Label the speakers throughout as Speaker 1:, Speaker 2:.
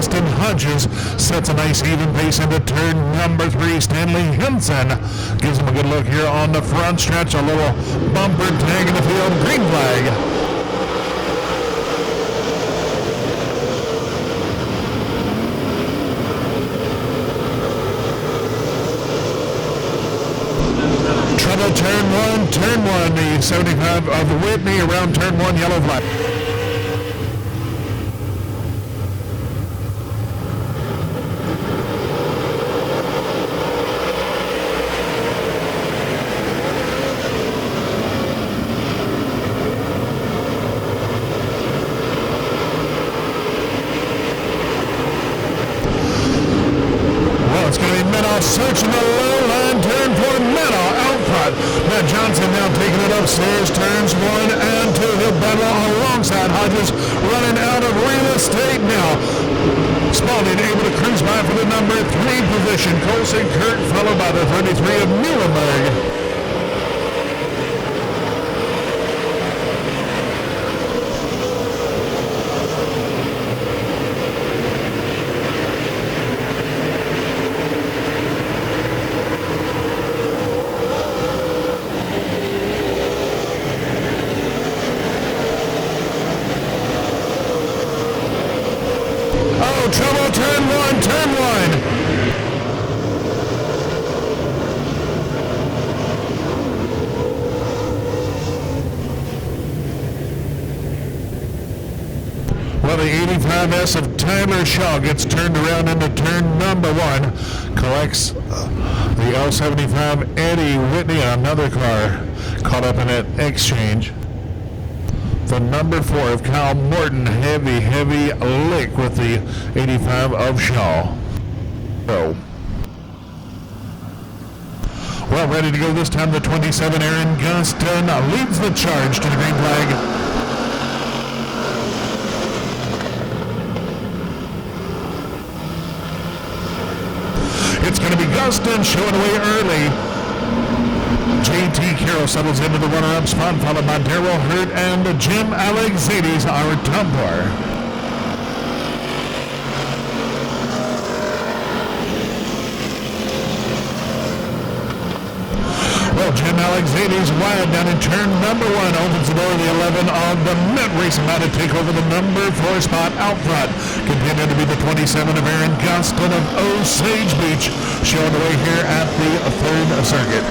Speaker 1: Austin Hodges sets a nice even pace into turn number 3. Stanley Henson gives him a good look here on the front stretch. A little bumper tag in the field. Green flag. Trouble turn one, the 75 of Whitney around turn 1, yellow flag. Well, it's going to be Meadow searching the low line, turn for Meadow out front. Matt Johnson now taking it upstairs, turns 1 and 2. He'll battle alongside Hodges, running out of real estate now. Spalding able to cruise by for the number 3 position. Colson Kurt followed by the 33 of Muhlenberg. Trouble, turn 1, turn 1. Well, the 85S of Tyler Shaw gets turned around into turn number 1. Collects the L75 Eddie Whitney, another car caught up in that exchange. The number 4 of Kyle Morton, heavy lick with the 85 of Shaw. Oh. Well, ready to go this time, the 27 Aaron Gaston leads the charge to the green flag. It's going to be Gaston showing away early. J.T. Carroll settles into the runner-up spot, followed by Darrell Hurt and Jim Alexades, our top bar. Well, Jim Alexades wide down in turn number 1, opens the door of the 11 on the Met racing about to take over the number 4 spot out front. Continuing to be the 27 of Aaron Gaston of Osage Beach, showing the way here at the 3rd circuit.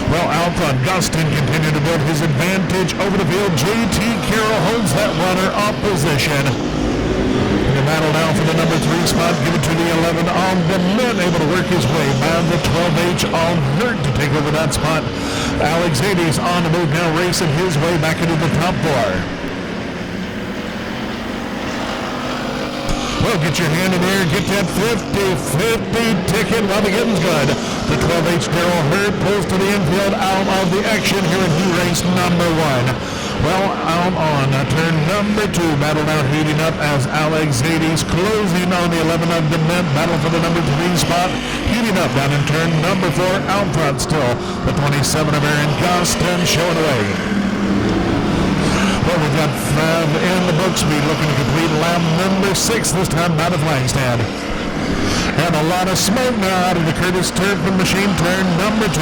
Speaker 1: Well, out front, Gaston continued to build his advantage over the field. J.T. Carroll holds that runner-up position. In the battle now for the number 3 spot, given to the 11 on the Mint, able to work his way by the 12H on Hurt to take over that spot. Alexades on the move now, racing his way back into the top 4. Well, get your hand in there, get that 50-50 ticket while the getting's good. The 12H Darrell Hurt pulls to the infield out of the action here in new race number 1. Well, out on turn number 2, battle now heating up as Alexades closing on the 11 of the Mint, battle for the number 3 spot, heating up down in turn number 4, out front still, the 27 of Aaron Gaston showing away. Well, we've got 5 in the books. We're looking to complete lap number 6 this time, not a flag stand. And a lot of smoke now out of the Curtis Turpin machine, turn number 2.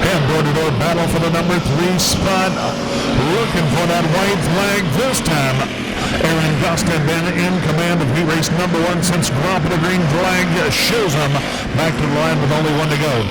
Speaker 1: And door-to-door battle for the number 3 spot. Looking for that white flag this time. Aaron Gaston been in command of heat race number 1 since dropping the green flag shows him back to the line with only 1 to go.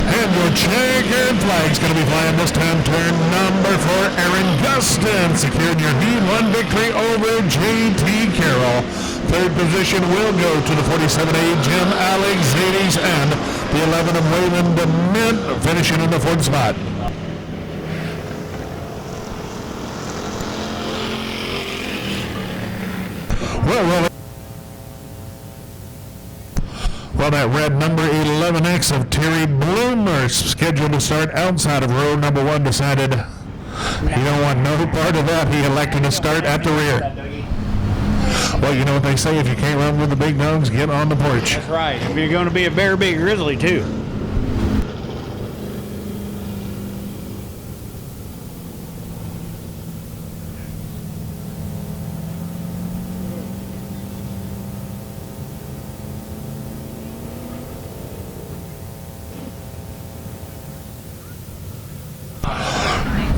Speaker 1: And your checkered flag's going to be flying this time. Turn number 4, Aaron Gaston secured your Heat 1 victory over J.T. Carroll. 3rd position will go to the 47A Jim Alexades and the 11 of Waylon DeMint finishing in the 4th spot. Well, that red number 11 11X of Terry Bloomer, scheduled to start outside of row number 1, decided he don't want no part of that. He elected to start at the rear. Well, you know what they say, if you can't run with the big dogs, get on the porch.
Speaker 2: That's right. If you're going to be a bear, be a grizzly too.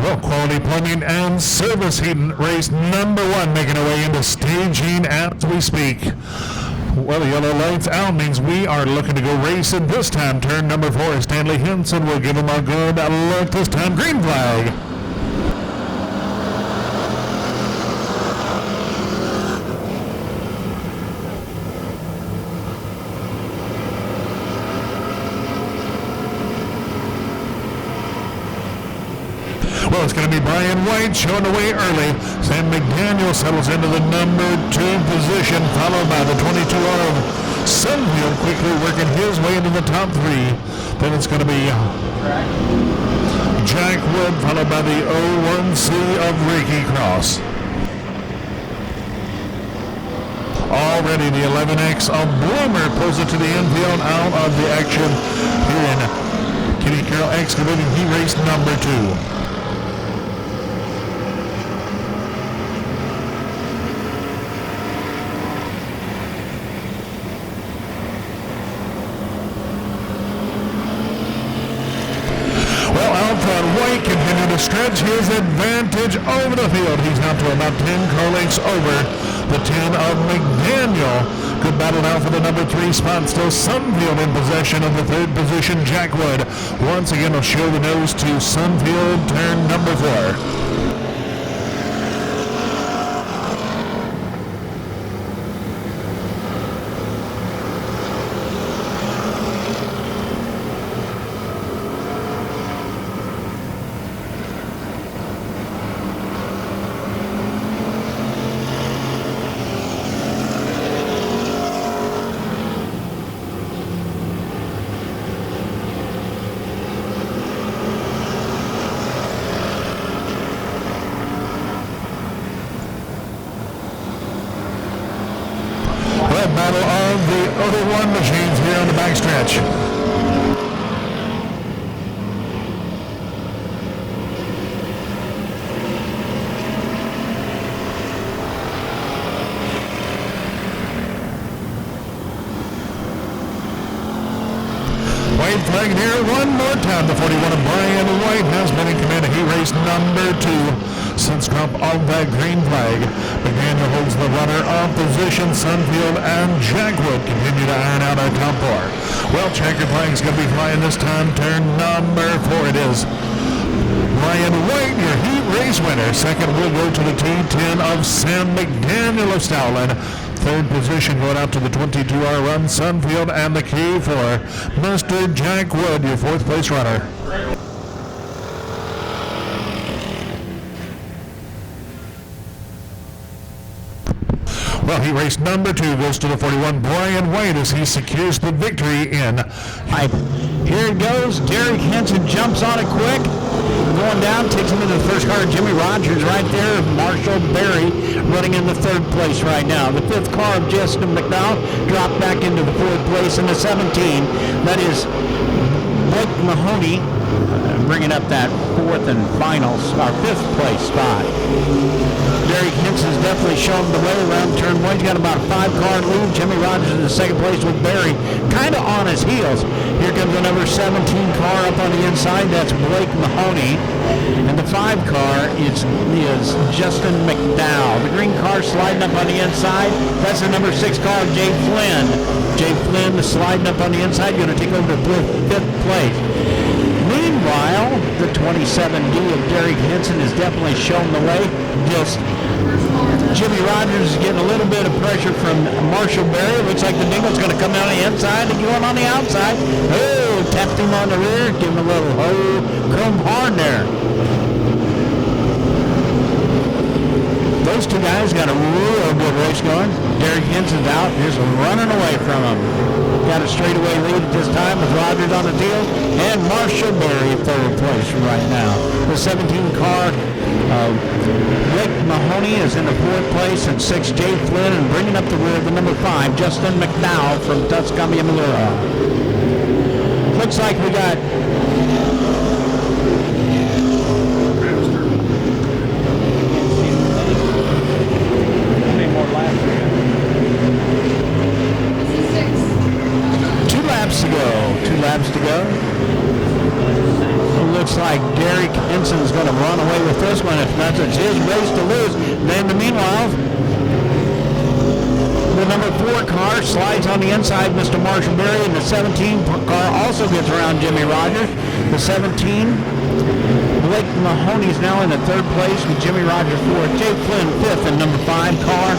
Speaker 1: Well, Quality Plumbing and Service Heating race number 1 making our way into staging as we speak. Well, the yellow lights out means we are looking to go racing this time. Turn number 4, Stanley Henson will give him a good look this time. Green flag. Well, it's going to be Brian White showing the way early. Sam McDaniel settles into the number 2 position, followed by the 22R of Sunfield quickly working his way into the top 3. Then it's going to be Jack Wood, followed by the 01C of Ricky Cross. Already the 11X of Bloomer pulls it to the infield out of the action here in Kitty Carroll Excavating. He raced number 2. White continued to stretch his advantage over the field. He's now to about 10 car lengths over the 10 of McDaniel. Good battle now for the number 3 spot. Still Sunfield in possession of the 3rd position. Jack Wood once again will show the nose to Sunfield, turn number 4. Battle of the 01 machines here on the backstretch. White flag here one more time. The 41 of Brian White has been in command. He raced number 2 since Trump on that green flag. McDaniel holds the runner on position. Sunfield and Jack Wood continue to iron out our top 4. Well, checkered flag is going to be flying this time. Turn number 4 it is. Brian White, your heat race winner. Second will go to the T10 of Sam McDaniel of Stowlin. 3rd position going out to the 22R run, Sunfield, and the K4, Mr. Jack Wood, your 4th place runner. Well, he raced number 2, goes to the 41, Brian White, as he secures the victory in.
Speaker 2: Here it goes. Derek Henson jumps on it quick. Going down, takes him into the first car. Jimmy Rogers right there. Marshall Berry running in the 3rd place right now. The 5th car of Justin McDowell dropped back into the 4th place in the 17. That is Blake Mahoney bringing up that 4th and final, our 5th place spot. Derek Henson's definitely shown the way around turn 1. He's got about a 5-car lead. Jimmy Rogers in the 2nd place with Barry kind of on his heels. Here comes the number 17 car up on the inside. That's Blake Mahoney. And the 5 car is Justin McDowell. The green car sliding up on the inside. That's the number 6 car, Jay Flynn. Jay Flynn is sliding up on the inside, going to take over to 5th place. Meanwhile, the 27D of Derek Henson has definitely shown the way. Just Jimmy Rogers is getting a little bit of pressure from Marshall Berry. Looks like the Dingle's going to come down the inside and going on the outside. Oh, tapped him on the rear, give him a little chrome horn there. Those two guys got a real good race going. Derek Henson's out, just running away from him. got a straightaway lead at this time with Rogers on the field and Marshall Berry in third place right now. The 17 car, Blake Mahoney is in the fourth place, and 6 Jay Flynn, and bringing up the rear the number 5 Justin McDowell from Tuscumbia, Missouri. Looks like we got two laps to go. It looks like Derek Henson's going to run away with this one. If not, it's his race to lose. Then, meanwhile, the number 4 car slides on the inside, Mr. Marshall Berry, and the 17 car also gets around Jimmy Rogers. The 17, Blake Mahoney's now in the third place with Jimmy Rogers 4th. Jay Flynn 5th in number 5 car.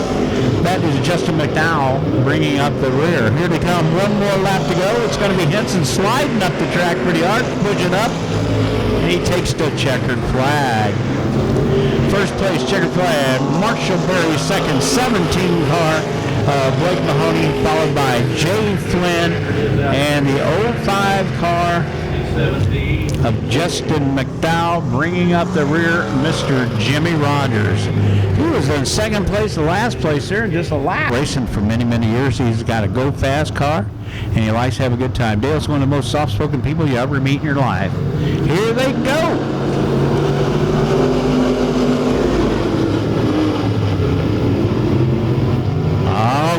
Speaker 2: That is Justin McDowell bringing up the rear. Here they come. One more lap to go. It's going to be Henson sliding up the track pretty hard, pushing up. And he takes the checkered flag. First place checkered flag. Marshall Berry second. 17 car. Blake Mahoney followed by Jay Flynn. And the 05 car of Justin McDowell bringing up the rear, Mr. Jimmy Rogers. He was in second place, the last place there in just a lap. Racing for many, many years. He's got a go-fast car, and he likes to have a good time. Dale's one of the most soft-spoken people you ever meet in your life. Here they go.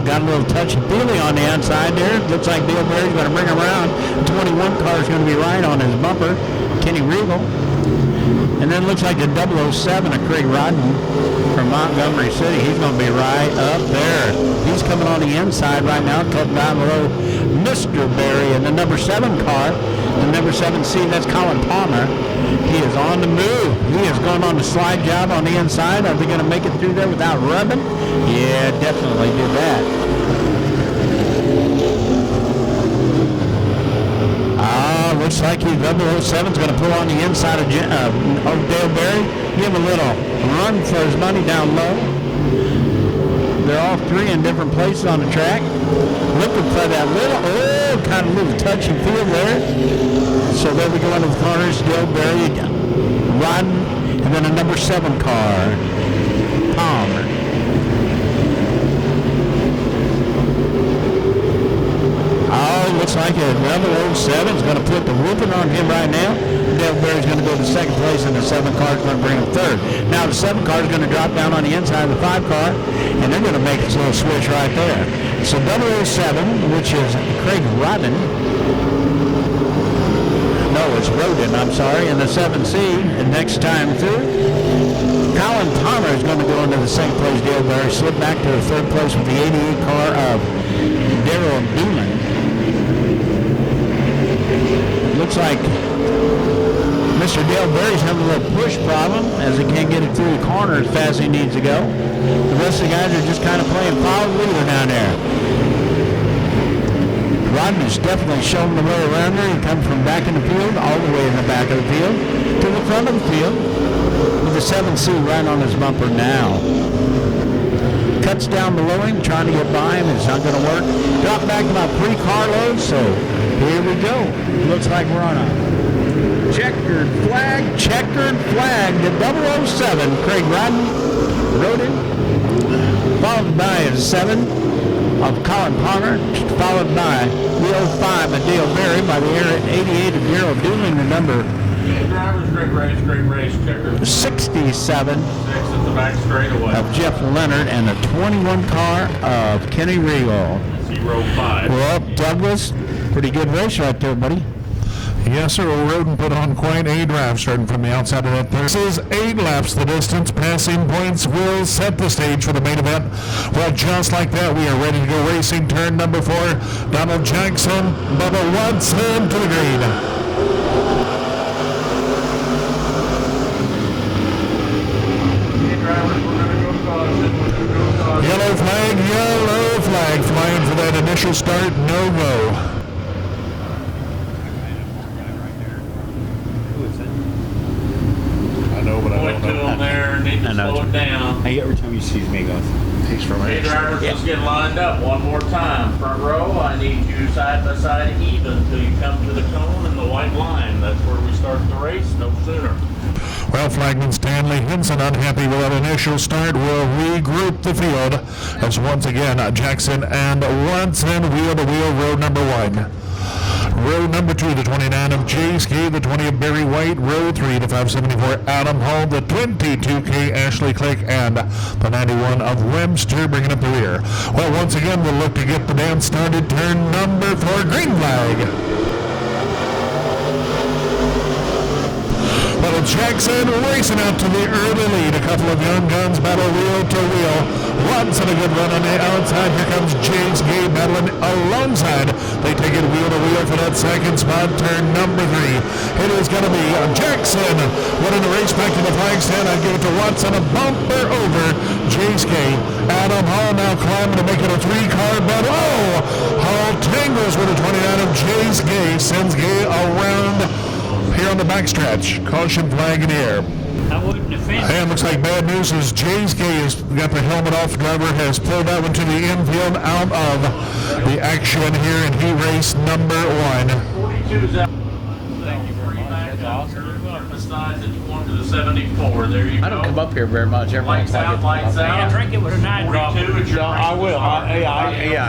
Speaker 2: Got a little touchy-feely on the outside there. Looks like Dale Berry's going to bring him around. The 21 car is going to be right on his bumper, Kenny Regal. And then looks like the 007 of Craig Rodden from Montgomery City. He's going to be right up there. He's coming on the inside right now, cutting down below Mr. Berry. And the number 7 car, the number 7C, that's Colin Palmer. He is on the move. He is going on the slide job on the inside. Are they going to make it through there without rubbing? Yeah, definitely did that. Looks like his 007's going to pull on the inside of Dale Berry. Give him a little run for his money down low. They're all 3 in different places on the track. Looking for that little, kind of little touchy field there. So there we go into the corners. Dale Berry, Rodden, and then a number 7 car, Palmer. Looks like a 007 is going to put the whooping on him right now. Dale Berry's going to go to second place, and the 7 car is going to bring him third. Now the 7 car is going to drop down on the inside of the 5 car, and they're going to make this little switch right there. So 007, which is Craig Rodden. No, it's Rodden, I'm sorry. And the 7C, the next time through. Colin Palmer is going to go into the second place. Dale Berry slip back to the third place with the 88 car of Daryl Doolin. Looks like Mr. Dale Berry's having a little push problem as he can't get it through the corner as fast as he needs to go. The rest of the guys are just kind of playing follow leader down there. Rodden is definitely showing the way around there. He comes from back in the field, all the way in the back of the field, to the front of the field, with the 7C right on his bumper now. Cuts down below him, trying to get by him. It's not going to work. Drop back about 3 carloads, so here we go. Looks like we're on a checkered flag. The 007, Craig Rodden, rode it. Followed by a 7 of Colin Palmer, followed by the 05 of Dale Berry, by the 88 of Daryl Doolin, the number
Speaker 3: Great race, checker.
Speaker 2: 67
Speaker 3: at the back straightaway
Speaker 2: of Jeff Leonard, and the 21 car of Kenny Regal.
Speaker 3: 05.
Speaker 2: Well, Douglas, pretty good race right there, buddy.
Speaker 1: Yes, sir. Roden put on quite a drive starting from the outside of that. This is 8 laps the distance. Passing points will set the stage for the main event. Well, just like that, we are ready to go racing. Turn number 4, Donald Jackson, Bubba Watson to the green. Yellow flag flying for that initial start. No go.
Speaker 3: I know, but I don't know. There, need to slow it down.
Speaker 2: Every time he sees me, he goes.
Speaker 4: He's from
Speaker 3: Okay,
Speaker 4: here.
Speaker 3: drivers, let's get lined up one more time. Front row, I need you side by side even until you come to the cone and the white line. That's where we start the race, no sooner.
Speaker 1: Well, Flagman Stanley Hinson, unhappy with that initial start, will regroup the field as once again Jackson and Watson wheel to wheel row number 1. Row number 2, the 29 of J.K., the 20 of Barry White. Row 3, the 574 Adam Hall, the 22K Ashley Click, and the 91 of Webster bringing up the rear. Well, once again, we'll look to get the dance started. Turn number 4, green flag. Well, Jackson racing out to the early lead. A couple of young guns battle wheel to wheel. Watson a good run on the outside. Here comes James Gay battling alongside. They take it wheel to wheel for that second spot. Turn number 3. It is going to be Jackson winning the race back to the flag stand. I'd give it to Watson. A bumper over James Gay. Adam Hall now climbing to make it a 3-car battle. Oh! Hall tangles with the 29 of James Gay. Sends Gay around here on the backstretch. Caution flag in the air.
Speaker 2: I wouldn't offend.
Speaker 1: And looks like bad news is James Gay has got the helmet off. Driver has pulled that one to the infield out of the action here in heat race number 1.
Speaker 3: 42's out. Thank you very much. That's awesome. Besides, it's one to the 74. There you go.
Speaker 4: I don't come up here very much. Everyone's
Speaker 3: Lights out, lights out.
Speaker 2: Yeah, drink it with a night drop.
Speaker 3: 42, it's your
Speaker 4: I will.
Speaker 3: race.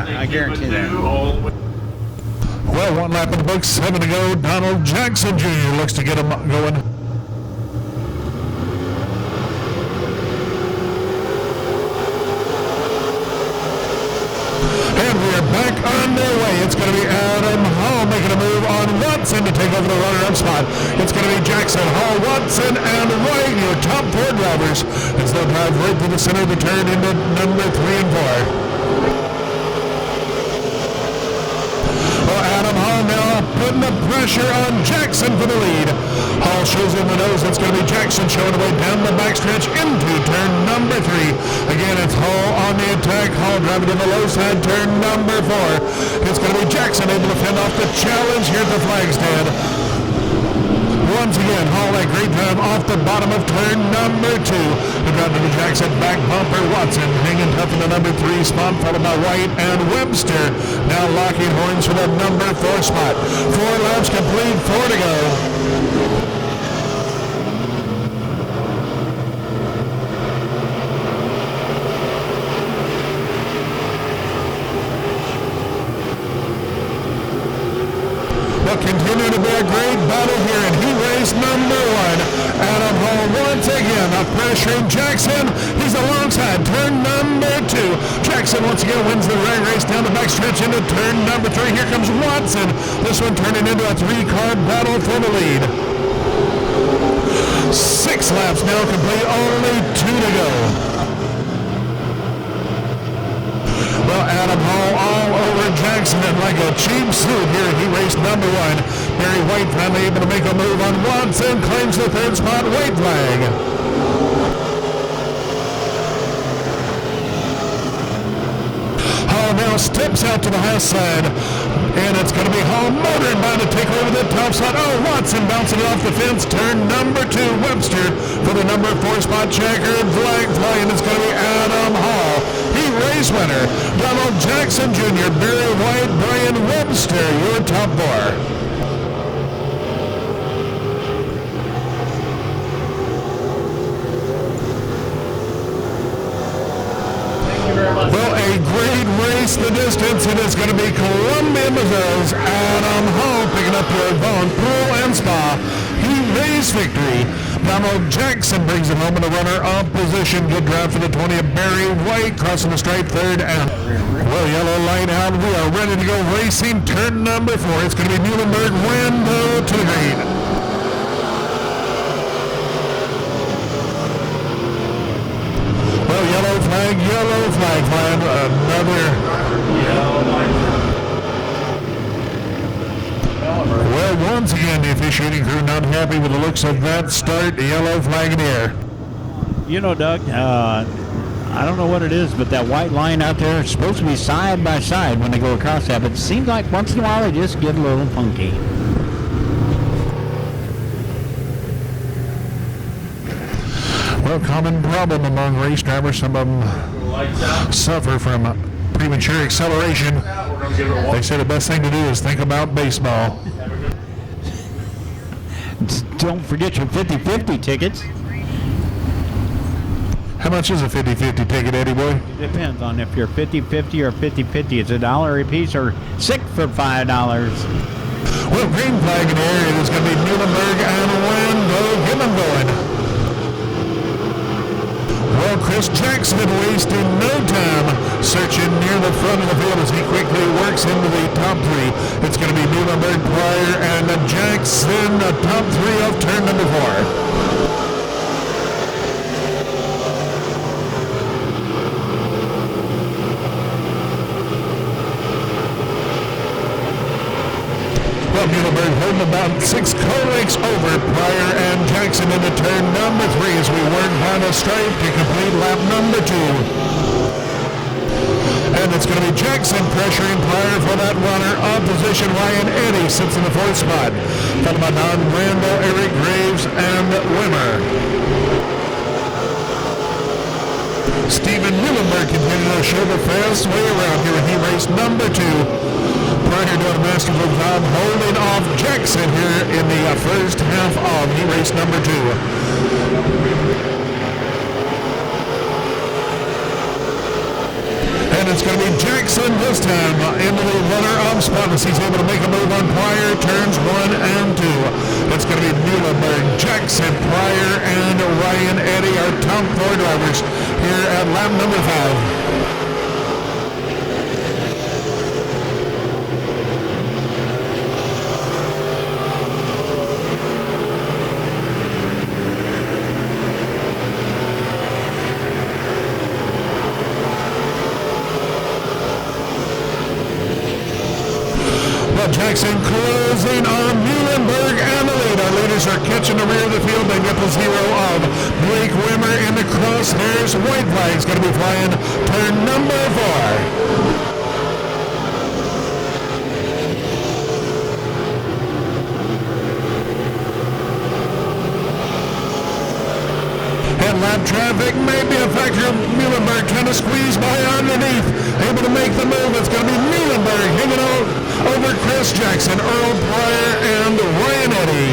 Speaker 4: I guarantee that.
Speaker 1: Well, 1 lap in the books, 7 to go. Donald Jackson Jr. looks to get him going. And we are back on their way. It's going to be Adam Hall making a move on Watson to take over the runner-up spot. It's going to be Jackson, Hall, Watson, and White, your top 4 drivers, as they'll drive right to the center of the turn into number 3 and 4. Adam Hall now putting the pressure on Jackson for the lead. Hall shows in the nose. It's going to be Jackson showing away down the backstretch into turn number 3. Again, it's Hall on the attack. Hall driving to the low side, turn number 4. It's going to be Jackson able to fend off the challenge here at the flag stand. Once again, Hall that great drive off the bottom of turn number 2. The drive to the Jackson back bumper. Watson hanging tough in the number 3 spot, followed by White and Webster. Now locking horns for the number 4 spot. 4 laps complete, 4 to go. Continue to be a great battle here in heat race number 1. Adam Hall once again pressuring Jackson. He's alongside turn number 2. Jackson once again wins the right race down the backstretch into turn number 3. Here comes Watson. This one turning into a 3-car battle for the lead. 6 laps now complete, only 2 to go. Well, Adam Hall all over Jackson and like a cheap suit here at heat race number 1. Barry White finally able to make a move on Watson, claims the 3rd spot, white flag. Hall now steps out to the high side, and it's going to be Hall motoring by to take over the top spot. Oh, Watson bouncing it off the fence, turn number 2, Webster for the number 4 spot, checkered flag flying. It's going to be Adam Hall. Race winner, Donald Jackson Jr., Barry White, Brian Webster, your top 4. Well, a great race the distance. It is going to be Columbia, Missouri's Adam Hall picking up your Vaughn Pool and Spa heat race victory. Donald Jackson brings it home in the runner-up position. Good drive for the 20 of Barry White, crossing the stripe 3rd and well, yellow light out. We are ready to go racing. Turn number 4. It's going to be Muhlenberg window to the green. Well, yellow flag flying. Another yellow flag. Well, once again, the officiating crew not happy with the looks of that start. The yellow flag in the air.
Speaker 2: You know, Doug, I don't know what it is, but that white line out there is supposed to be side by side when they go across that, but it seems like once in a while they just get a little funky.
Speaker 1: Well, common problem among race drivers. Some of them
Speaker 3: Lights out.
Speaker 1: suffer from premature acceleration.
Speaker 3: We're going to give it a
Speaker 1: They
Speaker 3: walk.
Speaker 1: say the best thing to do is think about baseball.
Speaker 3: Have a good
Speaker 2: Don't forget your 50-50 tickets.
Speaker 1: How much is a 50-50 ticket, Eddie boy?
Speaker 2: Depends on if you're 50-50 or 50-50. It's $1 a piece or 6 for $5.
Speaker 1: Well, green flag in the area. There's going to be Muhlenberg and Wando. Get them going. Well, Chris Jackson wasting no time searching near the front of the field as he quickly works into the top three. It's going to be Muhlenberg, Pryor, and Jackson, the top three of turn number 4. Muhlenberg holding about 6 co-lengths over Pryor and Jackson into turn number 3 as we work down a stripe to complete lap number 2. And it's going to be Jackson pressuring Pryor for that runner. Opposition, Ryan Eddy sits in the 4th spot. Followed by Don Randall, Eric Graves, and Wimmer. Stephen Muhlenberg continuing to show the fast way around here in heat race number 2. Pryor doing a masterful job holding off Jackson here in the first half of heat race number 2. And it's going to be Jackson this time into the runner-up spot as he's able to make a move on Pryor, turns 1 and 2. It's going to be Muhlenberg, Jackson, Pryor, and Ryan Eddy, our top 4 drivers here at lap number 5. Jackson closing on Muhlenberg and the lead. Our leaders are catching the rear of the field. They get the 0 of Blake Wimmer in the crosshairs. White flag's going to be flying turn number 4. Lap traffic may be a factor. Muhlenberg trying to squeeze by underneath. Able to make the move. It's going to be Muhlenberg hanging over Chris Jackson, Earl Pryor, and Ryan Eddy.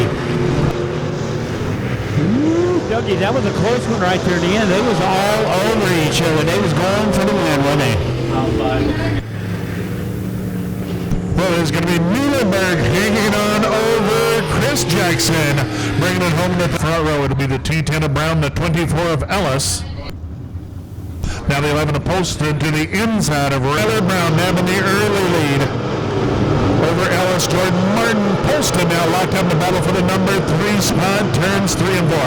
Speaker 2: Dougie, that was a close one right there at the end. They was all over each other. They was going for the win, weren't they?
Speaker 1: Well, there's going to be Muhlenberg hanging on over Chris Jackson, bringing it home to the front row. It'll be the T10 of Brown, the 24 of Ellis. Now the 11 of Poston to the inside of Ryler Brown, nabbing the early lead over Ellis. Jordan Martin. Poston now locked up in the battle for the number 3 spot, turns 3 and 4.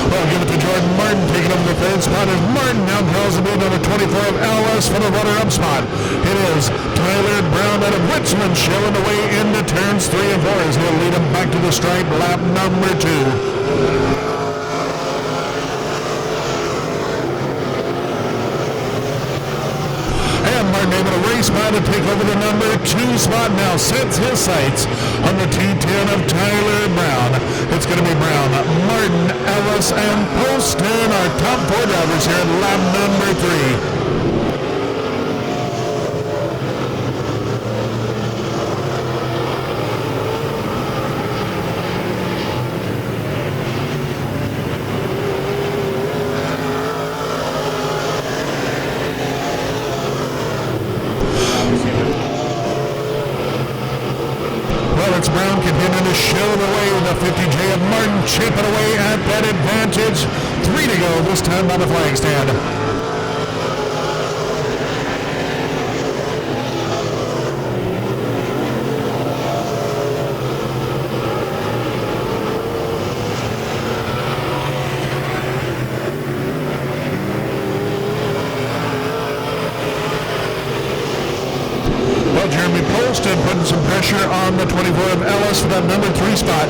Speaker 1: Well, give it to Jordan Martin, taking over the 3rd spot as Martin now draws the lead on the 24 of Ellis for the runner-up spot. It is Tyler Brown out of Richmond showing the way into turns 3 and 4 as he'll lead him back to the stripe, lap number 2. Martin able to race by to take over the number 2 spot. Now sets his sights on the T10 of Tyler Brown. It's going to be Brown, Martin, Ellis, and Poston, our top 4 drivers here at lap number 3. It's Brown continuing to show the way with the 50J of Martin chipping away at that advantage. 3 to go this time by the flag stand. Jeremy Poston putting some pressure on the 24 of Ellis for that number 3 spot.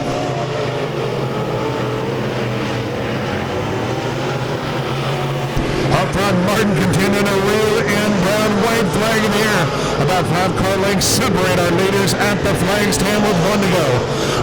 Speaker 1: Up front, Martin continuing to reel in. Brown, white flag in the air. About 5 car lengths separate our leaders at the flag stand with 1 to go.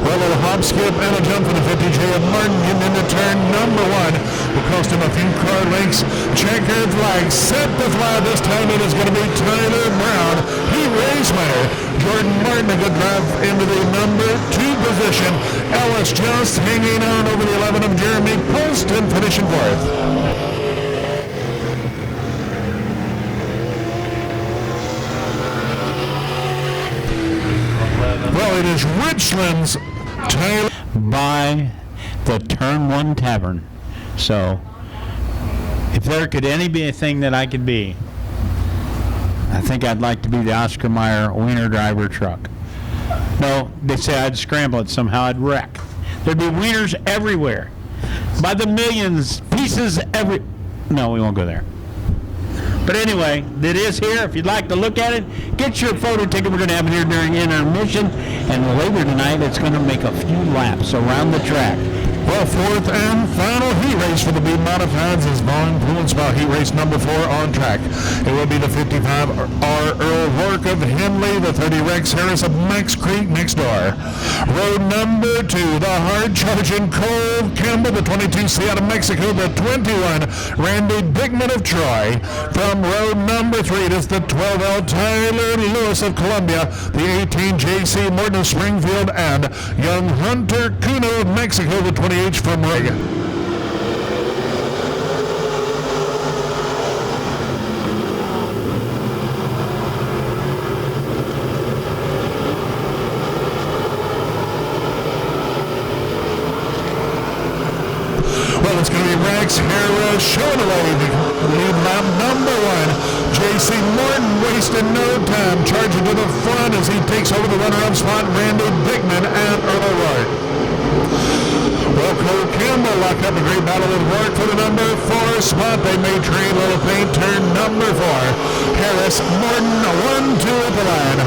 Speaker 1: Well, a little hop, skip, and a jump for the 50J of Martin getting into turn number 1. Will cost him a few car lengths. Checkered flag, set the flag. This time it is going to be Tyler Brown. He race winner. Jordan Martin, a good drive into the number 2 position. Ellis just hanging on over the 11 of Jeremy Poston, finishing 4th. Well, it is Richland's Tyler
Speaker 2: by the Turn 1 Tavern. So, if there could any be a thing that I could be, I think I'd like to be the Oscar Mayer wiener driver truck. No, they say I'd scramble it somehow, I'd wreck. There'd be wieners everywhere. By the millions, pieces every... No, we won't go there. But anyway, it is here. If you'd like to look at it, get your photo ticket. We're going to have it here during intermission. And later tonight, it's going to make a few laps around the track.
Speaker 1: Well, 4th and final heat race for the B Modifieds is Vaughn Poolensbaugh, heat race number 4 on track. It will be the 55 R. Earl Rourke of Henley, the 30 Rex Harris of Max Creek next door. Road number 2, the hard-charging Cole Campbell, the 22C out of Mexico, the 21 Randy Bigman of Troy. From road number 3, it is the 12L Tyler Lewis of Columbia, the 18 J.C. Morton of Springfield, and young Hunter Cuno of Mexico, the 20H from Reagan. Well, it's going to be Rex Harris showing away the lead lap number 1. J.C. Morton wasting no time, charging to the front as he takes over the runner-up spot, Randy Bickman and Earl Rourke. Well, Cole Campbell locked up a great battle with Rourke for the number 4 spot. They may trade a little paint, turn number 4. Harris, Morton, 1-2 at the line.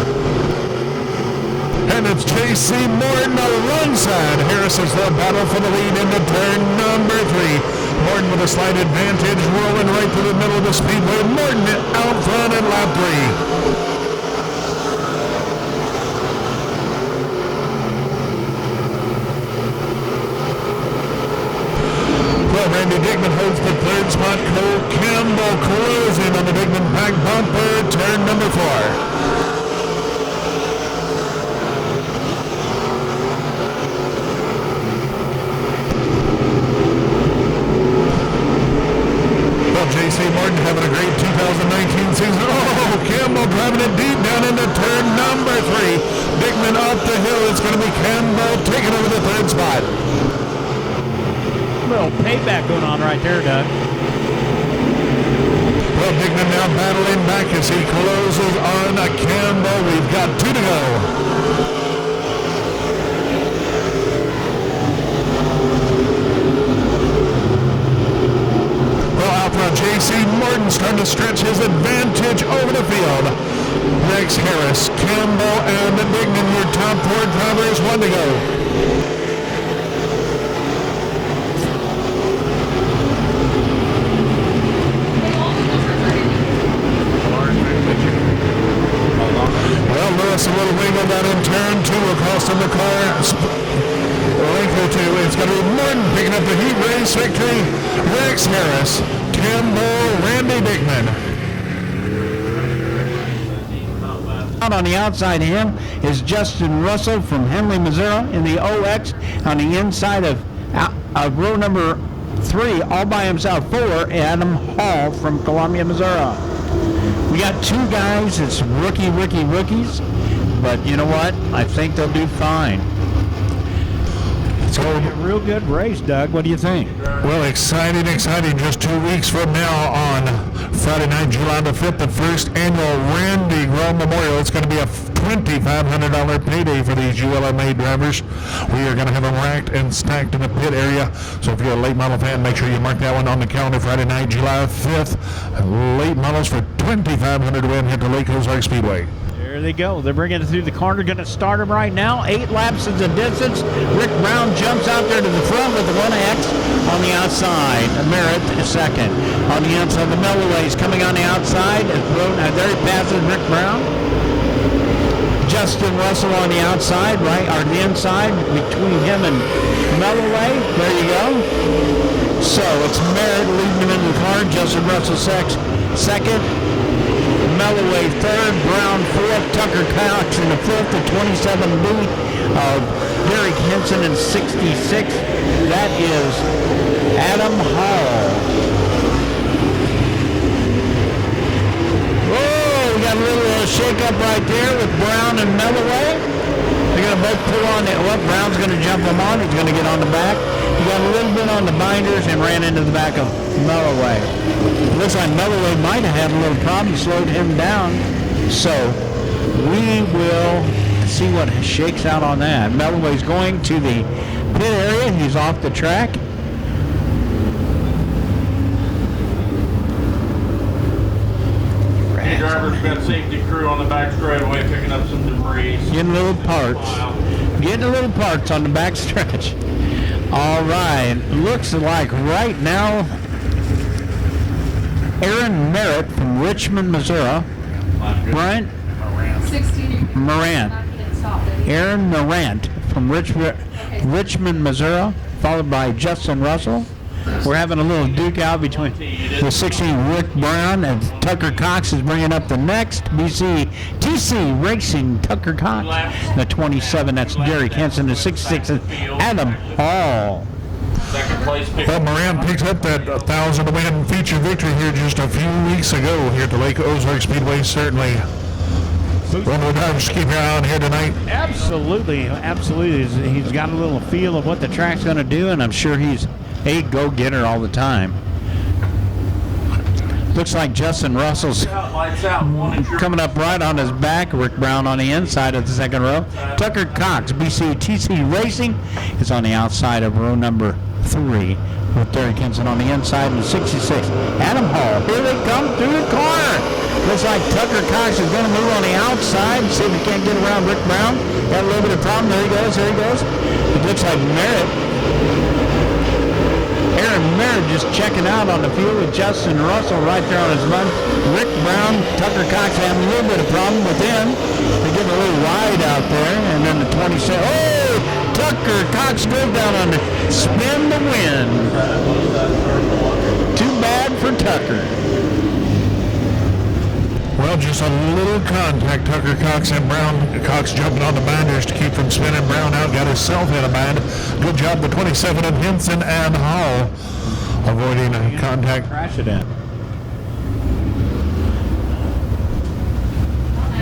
Speaker 1: And it's J.C. Morton alongside. Harris is the battle for the lead into turn number 3. Morton with a slight advantage, rolling right to the middle of the speedway. Morton out front in lap 3. Randy Dickman holds the 3rd spot. Cole Campbell closing on the Dickman back bumper, turn number 4. Well, J.C. Morton having a great 2019 season. Oh, Campbell driving it deep down into turn number 3. Dickman up the hill. It's going to be Campbell taking over the 3rd spot.
Speaker 2: Little payback going on right there, Doug.
Speaker 1: Well, Dickman now battling back as he closes on Campbell. We've got 2 to go. Well, out front, J.C. Morton starting to stretch his advantage over the field. Rex Harris, Campbell, and Dickman, your top 4 drivers, 1 to go. A little wiggle down in turn 2 across in the car. Length or 2. It's going to be Morton picking up the heat race victory. Rex Harris, Campbell, Randy Dickman.
Speaker 2: Out on the outside of him is Justin Russell from Henley, Missouri in the OX. On the inside of row number 3, all by himself, 4, Adam Hall from Columbia, Missouri. We got 2 guys. It's rookies. But you know what? I think they'll do fine. It's going to be a real good race, Doug. What do you think?
Speaker 1: Well, exciting. Just 2 weeks from now on Friday night, July the 5th, the first annual Randy Grow Memorial. It's going to be a $2,500 payday for these ULMA drivers. We are going to have them racked and stacked in the pit area. So if you're a late model fan, make sure you mark that one on the calendar. Friday night, July 5th. Late models for $2,500 to win. Head to Lake Ozark Speedway.
Speaker 2: There they go. They're bringing it through the corner. Going to start them right now. 8 laps is the distance. Rick Brown jumps out there to the front with the 1X on the outside. Merritt is second. On the inside, the Melloway is coming on the outside. There he passes Rick Brown. Justin Russell on the outside, right, or the inside, between him and Melloway. There you go. So it's Merritt leading him into the car. Justin Russell second. Melloway third. Brown fourth. Tucker Cox in the fifth. The 27B of Derek Henson in 66. That is Adam Hall. We got a little shake-up right there with Brown and Melloway. They're going to both pull on the... Well, Brown's going to jump him on. He's going to get on the back. He got a little bit on the binders and ran into the back of Melloway. Looks like Melloway might have had a little problem, slowed him down. So we will see what shakes out on that. Melloway's going to the pit area. He's off the track.
Speaker 3: Driver's got safety crew on the back straightaway picking up some debris.
Speaker 2: Getting little parts. Getting little parts on the back stretch. All right. Looks like right now Aaron Merritt from Richmond, Missouri. Brian? Morant. Aaron Morant from Richmond, Missouri, followed by Justin Russell. We're having a little duke out between the 16 Rick Brown and Tucker Cox is bringing up the next. TC Racing Tucker Cox. The 27, that's Derek Henson. The 66 is Adam Hall.
Speaker 3: Second place pick.
Speaker 1: Well, Moran picks up that 1,000-win feature victory here just a few weeks ago here at the Lake Ozark Speedway. Certainly one of the drivers to keep your eye on here tonight.
Speaker 2: Absolutely. He's got a little feel of what the track's going to do, and I'm sure he's a go-getter all the time. Looks like Justin Russell's coming up right on his back. Rick Brown on the inside of the second row. Tucker Cox, BCTC Racing, is on the outside of row number 3 with Derek Henson on the inside and 66. Adam Hall, here they come through the corner. Looks like Tucker Cox is going to move on the outside. See if he can't get around Rick Brown. Got a little bit of problem. There he goes. It looks like Aaron Merritt just checking out on the field with Justin Russell right there on his run. Rick Brown, Tucker Cox having a little bit of problem with him. They're getting a little wide out there. And then the 27. Oh! Tucker Cox goes down on the spin to win. Too bad for Tucker.
Speaker 1: Well, just a little contact. Tucker Cox and Brown. Cox jumping on the binders to keep from spinning. Brown out, got himself in a bind. Good job, the 27 of Henson and Hall avoiding a contact.
Speaker 2: Crash it in.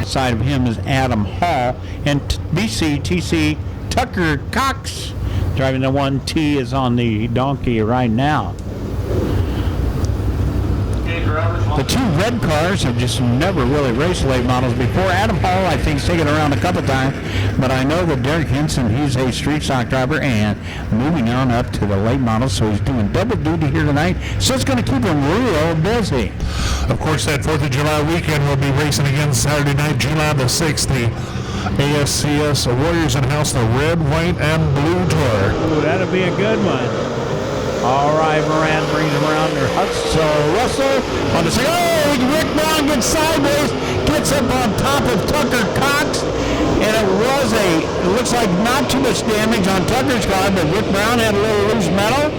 Speaker 2: Side of him is Adam Hall and BCTC Tucker Cox driving the 1T is on the donkey right now. The two red cars have just never really raced late models before. Adam Hall, I think, has taken around a couple times, but I know that Derek Henson, he's a street stock driver and moving on up to the late models, so he's doing double duty here tonight, so it's going to keep him real busy.
Speaker 1: Of course, that 4th of July weekend will be racing again Saturday night, July the 6th, the ASCS Warriors in-house, the red, white, and blue tour.
Speaker 2: Ooh, that'll be a good one. All right, Moran brings him around there. Russell on the second. Oh, Rick Brown gets sideways, gets up on top of Tucker Cox, and it looks like not too much damage on Tucker's car, but Rick Brown had a little loose metal.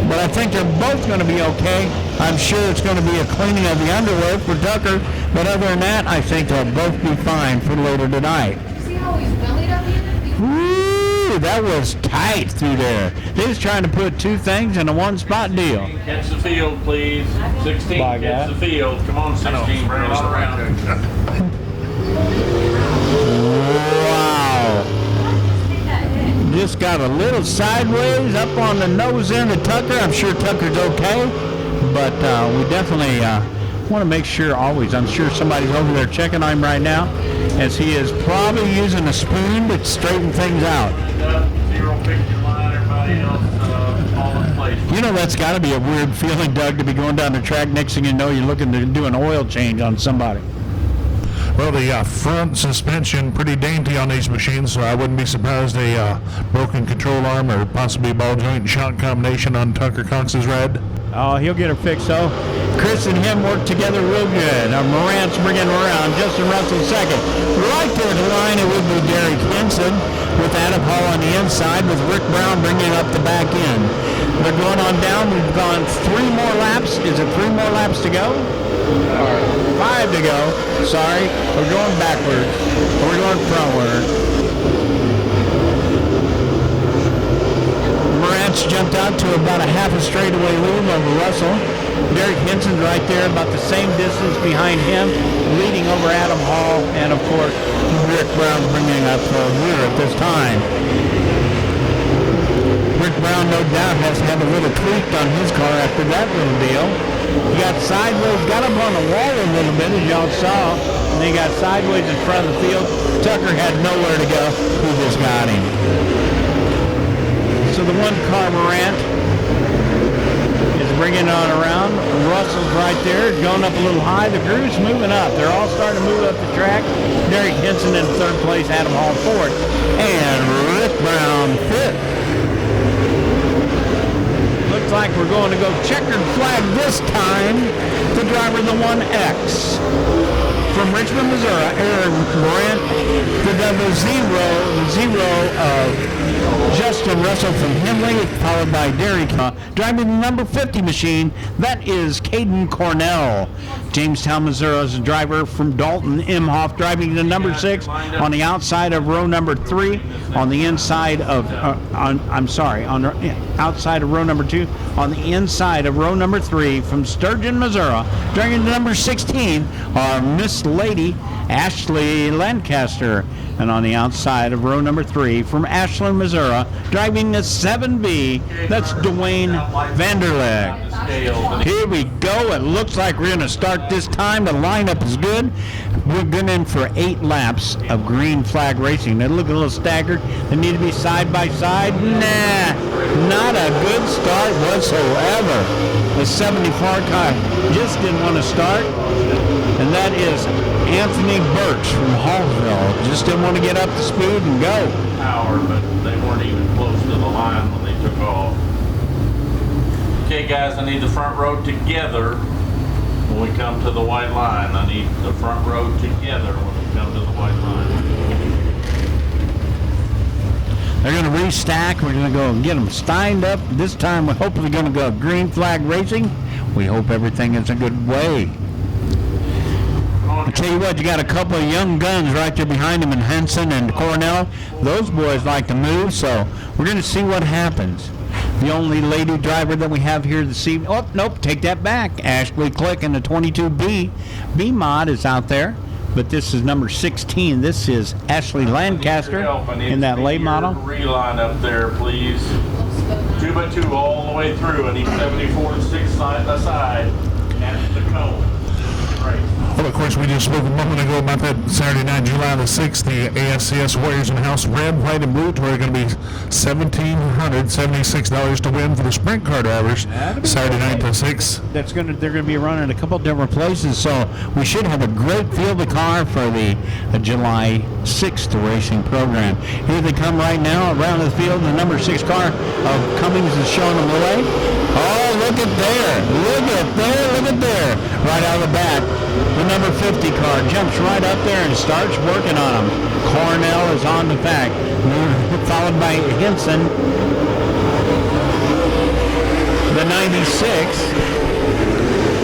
Speaker 2: But I think they're both going to be okay. I'm sure it's going to be a cleaning of the underwear for Tucker, but other than that, I think they'll both be fine for later tonight.
Speaker 5: See how he's bellied up here?
Speaker 2: Woo, that was tight through there. They was trying to put two things in a one-spot deal.
Speaker 3: Catch the field, please. 16,
Speaker 2: By
Speaker 3: catch
Speaker 2: God.
Speaker 3: the field. Come on, 16, bring it all around.
Speaker 2: Wow. Just got a little sideways up on the nose end of Tucker. I'm sure Tucker's okay, but we definitely want to make sure always. I'm sure somebody's over there checking on him right now, as he is probably using a spoon to straighten things out.
Speaker 3: Zero picture line, everybody else all in place.
Speaker 2: You know, that's got to be a weird feeling, Doug, to be going down the track. Next thing you know, you're looking to do an oil change on somebody.
Speaker 1: Well, the front suspension pretty dainty on these machines, so I wouldn't be surprised a broken control arm or possibly ball joint and shock combination on Tucker Cox's ride.
Speaker 2: Oh, he'll get her fixed, though. Chris and him work together real good. Morant's bringing him around. Justin Russell second. Right there at the line, it would be Derek Henson with Adam Hall on the inside, with Rick Brown bringing up the back end. They're going on down. We've gone 3 more laps. Is it 3 more laps to go? 5 to go. Sorry. We're going backwards. We're going frontward. Morant's jumped out to about a half a straightaway lead over Russell. Derek Henson's right there, about the same distance behind him, leading over Adam Hall, and of course, Rick Brown bringing up the rear at this time. Rick Brown, no doubt, has had a little tweak on his car after that little deal. He got sideways, got up on the wall a little bit, as y'all saw, and he got sideways in front of the field. Tucker had nowhere to go. He just got him. So the one car, Morant, is bringing on around. Russell's right there, going up a little high. The group's moving up. They're all starting to move up the track. Derek Henson in third place, Adam Hall fourth, and Rick Brown fifth. Looks like we're going to go checkered flag this time. The driver of the 1X. From Richmond, Missouri, Aaron Morant. The double zero of Justin Russell from Henley, followed by Derek. Driving the number 50 machine, that is Caden Cornell. Jamestown, Missouri's driver from Dalton Imhoff, driving the number 6 on the outside of row number 3, on the inside of, outside of row number 2, on the inside of row number 3 from Sturgeon, Missouri, driving the number 16 are Miss Lady Ashley Lancaster, and on the outside of row number 3 from Ashland, Missouri, driving the 7B, that's Dwayne Vanderleg. Here we go. It looks like we're going to start this time. The lineup is good. We're going in for 8 laps of green flag racing. They look a little staggered. They need to be side by side. Nah, not a good start whatsoever. The 74 car just didn't want to start, and that is Anthony Birch from Hallsville. Just didn't want to get up to speed and go.
Speaker 3: Power, but they weren't even close to the line when they took off. Okay, guys, I need the front row together when we come to the white line. I need the front row together when we come to the white line.
Speaker 2: They're going to restack. We're going to go and get them lined up. This time we're hopefully going to go green flag racing. We hope everything is a good way. I'll tell you what, you got a couple of young guns right there behind them in Henson and Cornell. Those boys like to move, so we're going to see what happens. The only lady driver that we have here this evening, oh, nope, take that back. Ashley Click in the 22B. B-Mod is out there, but this is number 16. This is Ashley Lancaster in that late model.
Speaker 3: Reline up there, please. 2x2 all the way through. I need 74 and 6 side by side at the cone. Right.
Speaker 1: Well, of course, we just spoke a moment ago about that Saturday night, July the 6th, the ASCS Warriors in House Red, White, and Blue Tour are going to be $1,776 to win for the sprint car drivers. Saturday night the 6th.
Speaker 2: They're going to be running a couple different places, so we should have a great field of car for the July 6th racing program. Here they come right now around the field. The number 6 car of Cummings is showing them the way. Oh, look at there. Look at there. Look at there. Right out of the back. The number 50 car jumps right up there and starts working on him. Cornell is on the back, followed by Henson. The 96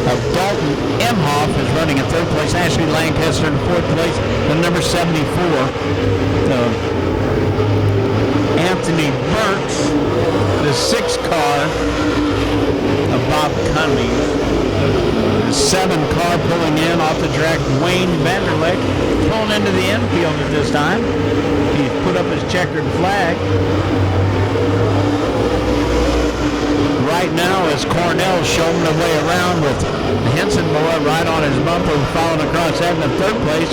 Speaker 2: of Dalton Imhoff is running in third place. Ashley Lancaster in fourth place. The number 74 of Anthony Burks. The 6 car of Bob Cummings. The 7 car pulling in off the track, Wayne Vanderleck, pulling into the infield at this time. He's put up his checkered flag. Right now is Cornell showing the way around with Henson boy right on his bumper, following across that in the third place.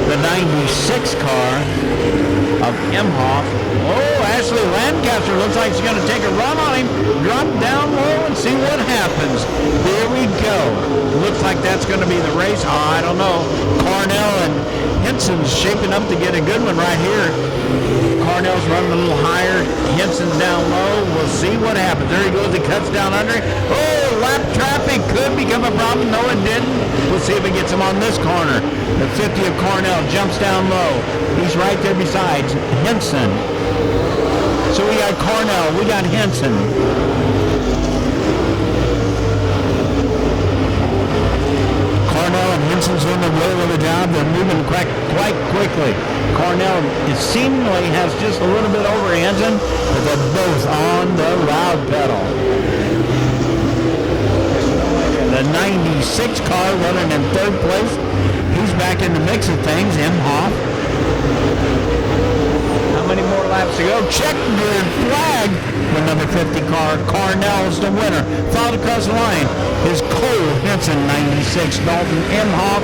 Speaker 2: The 96 car of Imhoff. Oh, Ashley Lancaster looks like she's going to take a run on him. Drop down low and see what happens. Here we go. Looks like that's going to be the race. Oh, I don't know. Cornell and Henson's shaping up to get a good one right here. Cornell's running a little higher. Henson's down low. We'll see what happens. There he goes. He cuts down under it. Oh, lap traffic could become a problem. No, it didn't. We'll see if it gets him on this corner. The 50 of Cornell jumps down low. He's right there besides Henson. So we got Cornell. We got Henson. Cornell and Henson's doing a really good job. They're moving quite quickly. Cornell seemingly has just a little bit over Henson, but they're both on the loud pedal. The 96 car running in third place. He's back in the mix of things. Imhoff. How many more laps to go? Checkered flag. The number 50 car. Cornell's the winner. Followed across the line is Cole Henson, 96. Dalton Imhoff.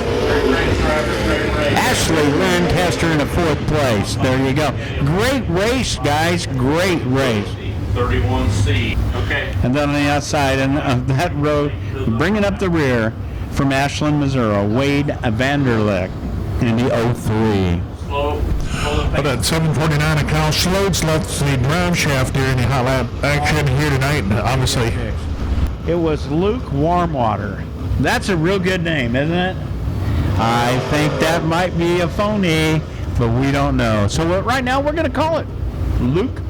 Speaker 2: Ashley Lancaster in the fourth place. There you go. Great race, guys. Great race.
Speaker 3: 31C. Okay.
Speaker 2: And then on the outside and that road, bringing up the rear from Ashland, Missouri, Wade Vanderlick in the 03.
Speaker 3: Slow.
Speaker 1: But at 7:49, a Kyle Schlotes left the drive shaft during the hot lap action here tonight. And obviously,
Speaker 2: it was Luke Warmwater. That's a real good name, isn't it? I think that might be a phony, but we don't know. So right now we're going to call it Luke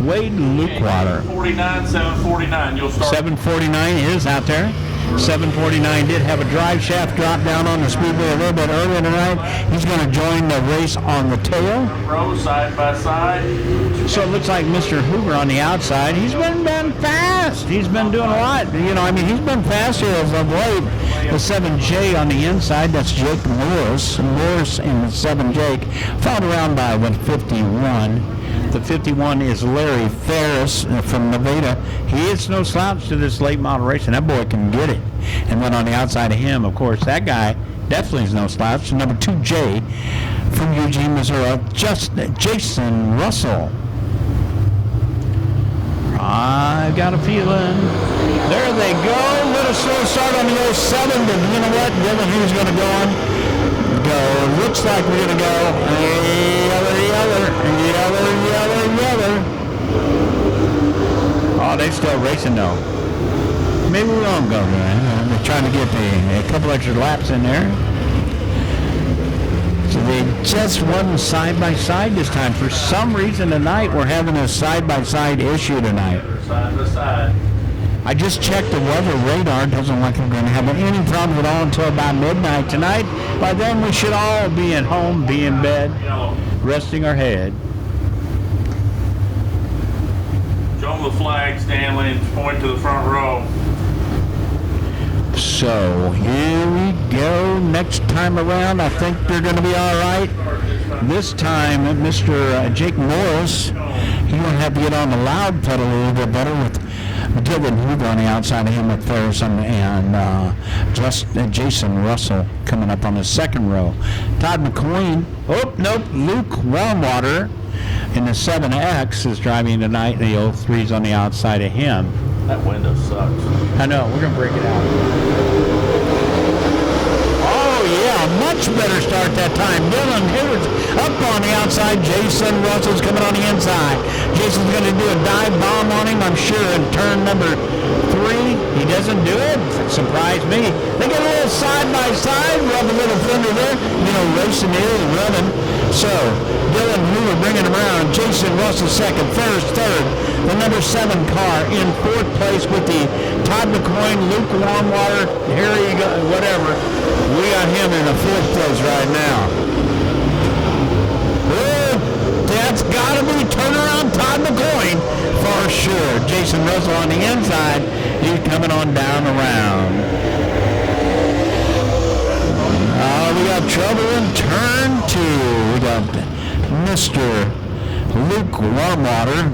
Speaker 2: Wade Lukewater.
Speaker 3: 49, 749. You'll start.
Speaker 2: 749 is out there. 749 did have a drive shaft drop down on the speedway a little bit earlier tonight. He's going to join the race on the tail.
Speaker 3: Row side by side.
Speaker 2: So it looks like Mr. Hoover on the outside. He's been fast. He's been doing a lot. You know, I mean, he's been faster as of late. The 7J on the inside, that's Jake Morris. Morris in the 7 Jake, found around by 151. The 51 is Larry Ferris from Nevada. He is no slouch to this late model racing. That boy can get it. And then on the outside of him, of course, that guy definitely is no slouch. Number 2J from Eugene, Missouri, Jason Russell. I got a feeling. There they go. Little slow start on the 07, but you know what? Dylan Hughes going to go on. Looks like we're going to go yellow. Oh, they still racing though. Maybe we won't go there. They're trying to get a couple extra laps in there. So they just wasn't side by side this time. For some reason tonight we're having a side by side issue tonight.
Speaker 3: Side by side.
Speaker 2: I just checked the weather radar. Doesn't look like we're going to have any problems at all until about midnight tonight. By then we should all be at home, be in bed, resting our head.
Speaker 3: Show them the flag, Stanley, and point to the front row.
Speaker 2: So here we go. Next time around, I think they're going to be all right. This time, Mr. Jake Morris, he will have to get on the loud pedal a little bit better with Dylan Hoover on the outside of him with Ferris and just Jason Russell coming up on the second row. Todd McQueen, Luke Warmwater in the 7X is driving tonight. The 03's on the outside of him.
Speaker 3: That window sucks.
Speaker 2: I know, we're going to break it out. Oh yeah, much better start that time. Dylan Hoover's up on the outside. Jason Russell's coming on the inside. Jason's going to do a dive bomb on him, I'm sure, in turn number 3. He doesn't do it. Surprised me. They get a little side by side, rub a little fender there. You know, racing is running. So, Dylan Hoover bringing him around. Jason Russell second. Ferris third. The number 7 car in fourth place with the Todd McCoy, Luke Warmwater, Harry, whatever. We got him in the fourth place right now. That's got to be turnaround Todd McCoy for sure. Jason Russell on the inside. He's coming on down around. We got trouble in turn 2. We got Mr. Luke Warmwater.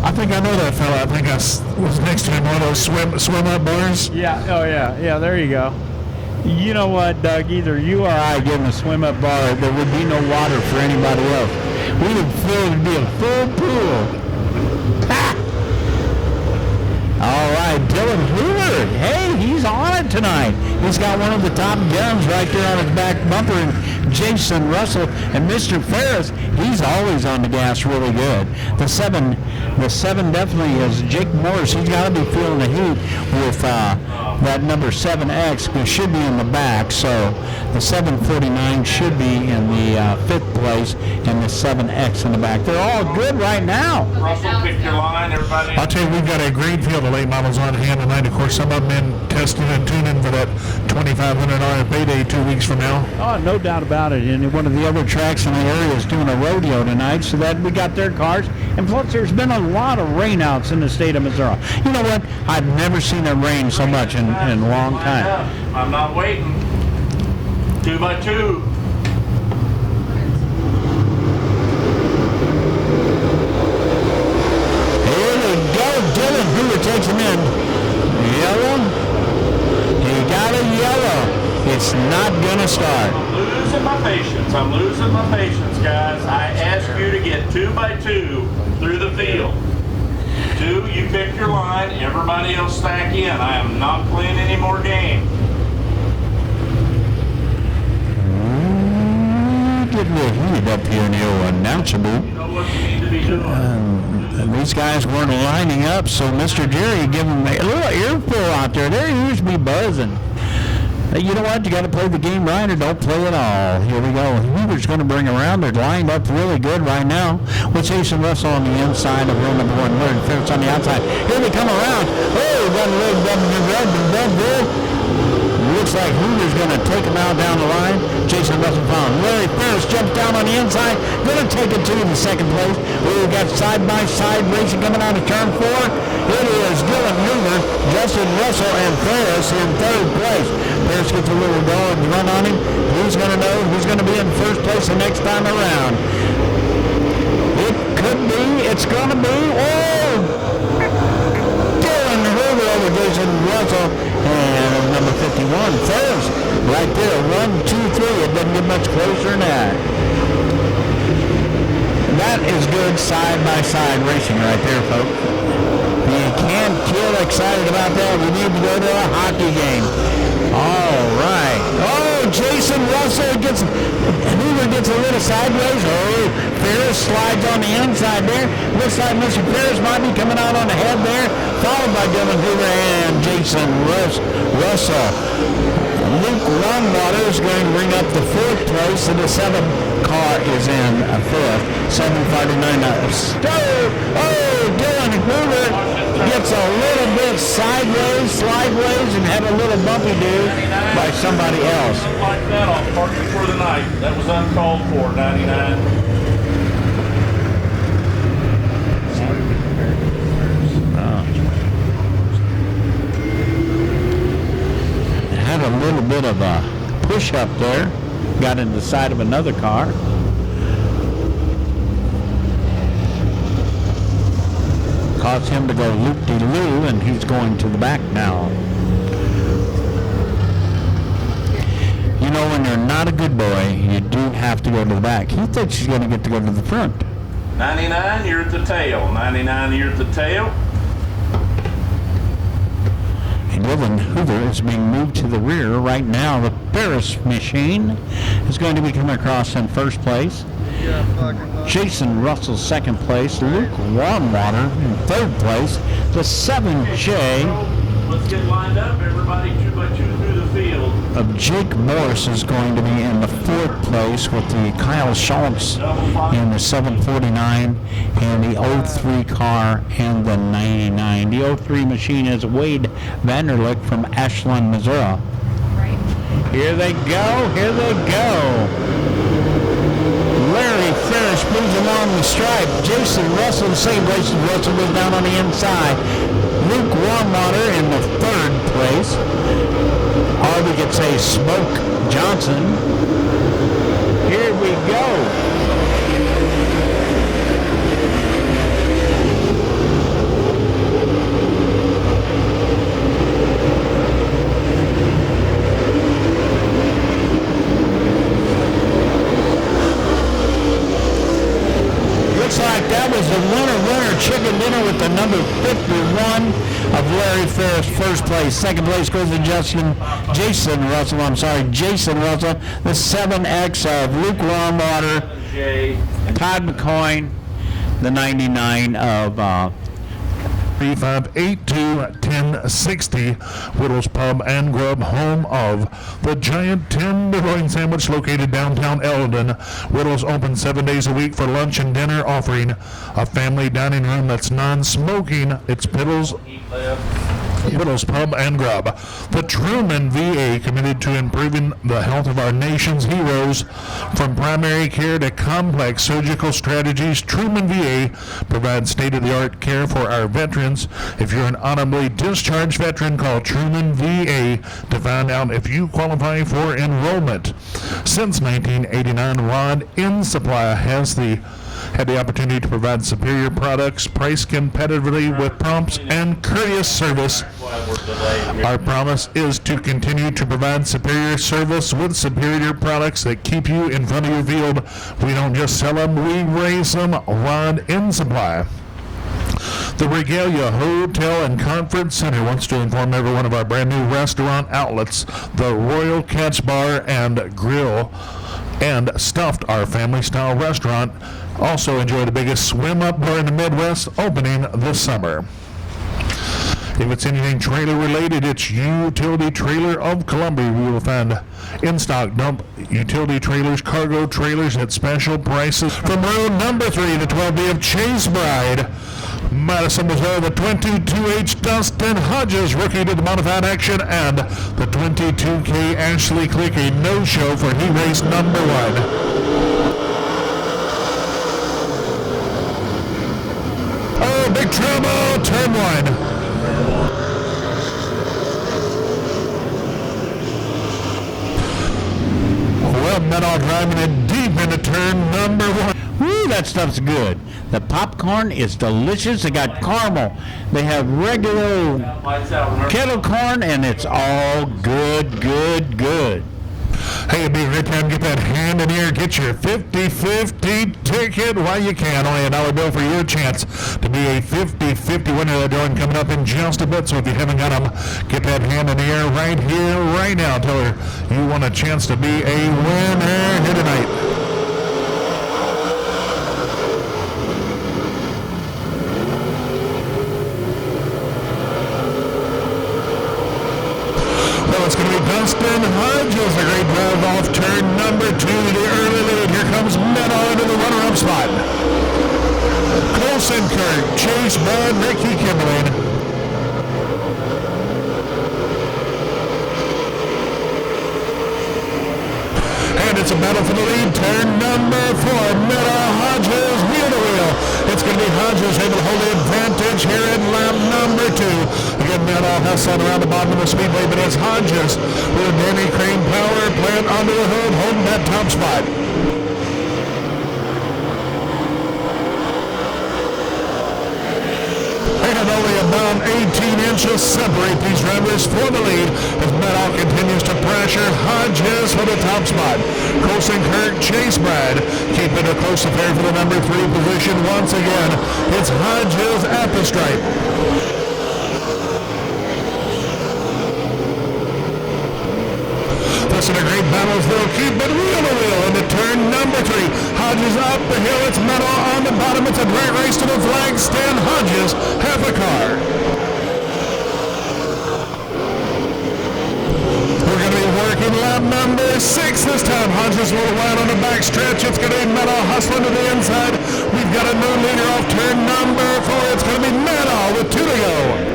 Speaker 1: I think I know that fella. I think I was next to him one of those swim up bars.
Speaker 2: Yeah, oh yeah, there you go. You know what, Doug, either you or I get in a swim up bar, there would be no water for anybody else. We would feel it would be a full pool. Ha! All right, Dylan Hoover. Hey, he's on it tonight. He's got one of the top guns right there on his back bumper. And Jason Russell and Mr. Ferris, he's always on the gas really good. The seven definitely is Jake Morris. He's got to be feeling the heat with that number 7X, which should be in the back. So the 749 should be in the 5th place and the 7X in the back. They're all good right now.
Speaker 3: Russell, pick your line, everybody.
Speaker 1: I'll tell you, we've got a great field of late models on hand tonight. Of course, some of them been testing and tuning for that $2,500 payday 2 weeks from now.
Speaker 2: Oh, no doubt about it. And one of the other tracks in the area is doing a rodeo tonight, so that we got their cars. And plus, there's been a lot of rainouts in the state of Missouri. You know what? I've never seen it rain so much in a long time.
Speaker 3: I'm not waiting. 2 by 2.
Speaker 2: Here we go. Dylan Hoover takes him in. Yellow. He got a yellow. It's not going to start.
Speaker 3: I'm losing my patience, guys. I ask you to get 2 by 2 through the field. 2, you pick your line. Everybody else stack in. I am not playing any more games.
Speaker 2: Getting a little heated up here in the old announcer booth.
Speaker 3: You know what you need to be doing.
Speaker 2: These guys weren't lining up, so Mr. Jerry gave them a little earful out there. They used to be buzzing. You know what? You got to play the game right or don't play at all. Here we go. Hoover's going to bring around. They're lined up really good right now with Jason Russell on the inside of row number 1. Larry Ferris on the outside. Here they come around. Oh, got a little double there. Looks like Hoover's going to take him out down the line. Jason Russell found. Larry Ferris jumps down on the inside. Going to take it to the second place. We've got side-by-side racing coming out of turn 4. It is Dylan Hoover, Justin Russell, and Ferris in 3rd place. Ferris gets a little dog run on him. He's going to know who's going to be in first place the next time around. It could be. It's going to be. Oh! Dylan Hoover over Jason Russell. And number 51, Ferris, right there, 1, 2, 3. It doesn't get much closer than that. That is good side-by-side racing right there, folks. You can't get excited about that. We need to go to a hockey game. All right. Oh, Jason Russell Hoover gets a little sideways. Oh, Ferris slides on the inside there. Looks like Mr. Ferris might be coming out on the head there, followed by Dylan Hoover and Jason Russell. Luke Longwater is going to bring up the 4th place, and the 7th car is in 5th. 749. Oh, Dylan Hoover gets a little bit sideways, and had a little bumpy dude by somebody else.
Speaker 3: Like that, I'll park you for the night. That was uncalled for, 99.
Speaker 2: Had a little bit of a push up there. Got in the side of another car. Caused him to go loop-de-loo, and he's going to the back now. You know, when you're not a good boy, you do have to go to the back. He thinks he's going to get to go to the front.
Speaker 3: 99, you're at the tail. 99, you're at the tail.
Speaker 2: And Dylan Hoover is being moved to the rear right now. The Ferris machine is going to be coming across in first place. Jason Russell 2nd place. Luke Warmwater in 3rd place. The 7J
Speaker 3: Let's get lined up, everybody. 2 by 2 through the field.
Speaker 2: of Jake Morris is going to be in the 4th place with the Kyle Schultz in the 749 and the 03 car and the 99. The 03 machine is Wade Vanderlick from Ashland, Missouri. Here they go. Larry Ferris moves along the stripe. Jason Russell, the same Jason Russell, goes down on the inside. Luke Warmwater in the 3rd place. Or we could say Smoke Johnson. Here we go. chicken dinner with the number 51 of Larry Ferris, first place. Second place goes to Jason Russell, the 7X of lukewarm water, Todd McCoy, the 99 of
Speaker 1: 3582-1060, Whittles Pub and Grub, home of the giant tenderloin sandwich located downtown Eldon. Whittles open 7 days a week for lunch and dinner, offering a family dining room that's non-smoking. It's Whittles Pub and Grub. The Truman VA, committed to improving the health of our nation's heroes. From primary care to complex surgical strategies, Truman VA provides state-of-the-art care for our veterans. If you're an honorably discharged veteran, call Truman VA to find out if you qualify for enrollment. Since 1989, Rod End Supply has had the opportunity to provide superior products, priced competitively with prompt and courteous service. Our promise is to continue to provide superior service with superior products that keep you in front of your field. We don't just sell them, we raise them. Rod End Supply. The Regalia Hotel and Conference Center wants to inform everyone of our brand new restaurant outlets, the Royal Catch Bar and Grill and Stuffed, our family-style restaurant. Also enjoy the biggest swim-up bar in the Midwest, opening this summer. If it's anything trailer-related, it's Utility Trailer of Columbia. We will find in-stock dump utility trailers, cargo trailers at special prices. From road number 3, the 12B of Chase Bride, Madison was there, the 22H Dustin Hodges, rookie to the modified action, and the 22K Ashley Click, a no-show for he race number 1. Oh, big trouble, turn 1. Well, Meadow driving it deep into turn number 1.
Speaker 2: Woo, that stuff's good. The popcorn is delicious. They got caramel. They have regular kettle corn, and it's all good.
Speaker 1: Hey, it'd be a great time to get that hand in here. Get your 50-50 ticket while you can. Only $1 bill for your chance to be a 50-50 winner. They're doing coming up in just a bit. So if you haven't got them, get that hand in the air right here, right now. Tell her you want a chance to be a winner here tonight. It's going to be Gaston Hodges, a great drive off turn number 2, the early lead. Here comes Meadow into the runner-up spot. Colson Kirk, Chase Bud, Ricky Kimberlin. And it's a battle for the lead. Turn number 4, Meadow Hodges, wheel to wheel. It's going to be Hodges able to hold the advantage here in lap number 2. Again, Meadow hustling around the bottom of the speedway, but it's Hodges with a Danny Crane power plant onto the hood, holding that top spot. And only about 18 inches separate these drivers for the lead as Meadow continues to pressure Hodges for the top spot. Colson Kirk, Chase Brad keeping a close affair for the number 3 position once again. It's Hodges at the stripe. Listen to great battles, they'll keep it wheel to wheel into turn number 3. Hodges up the hill, it's Meadow on the bottom. It's a great race to the flag stand. Hodges, half a car. We're going to be working lap number 6 this time. Hodges a little wide on the back stretch. It's going to be Meadow hustling to the inside. We've got a new leader off turn number 4. It's going to be Meadow with 2 to go.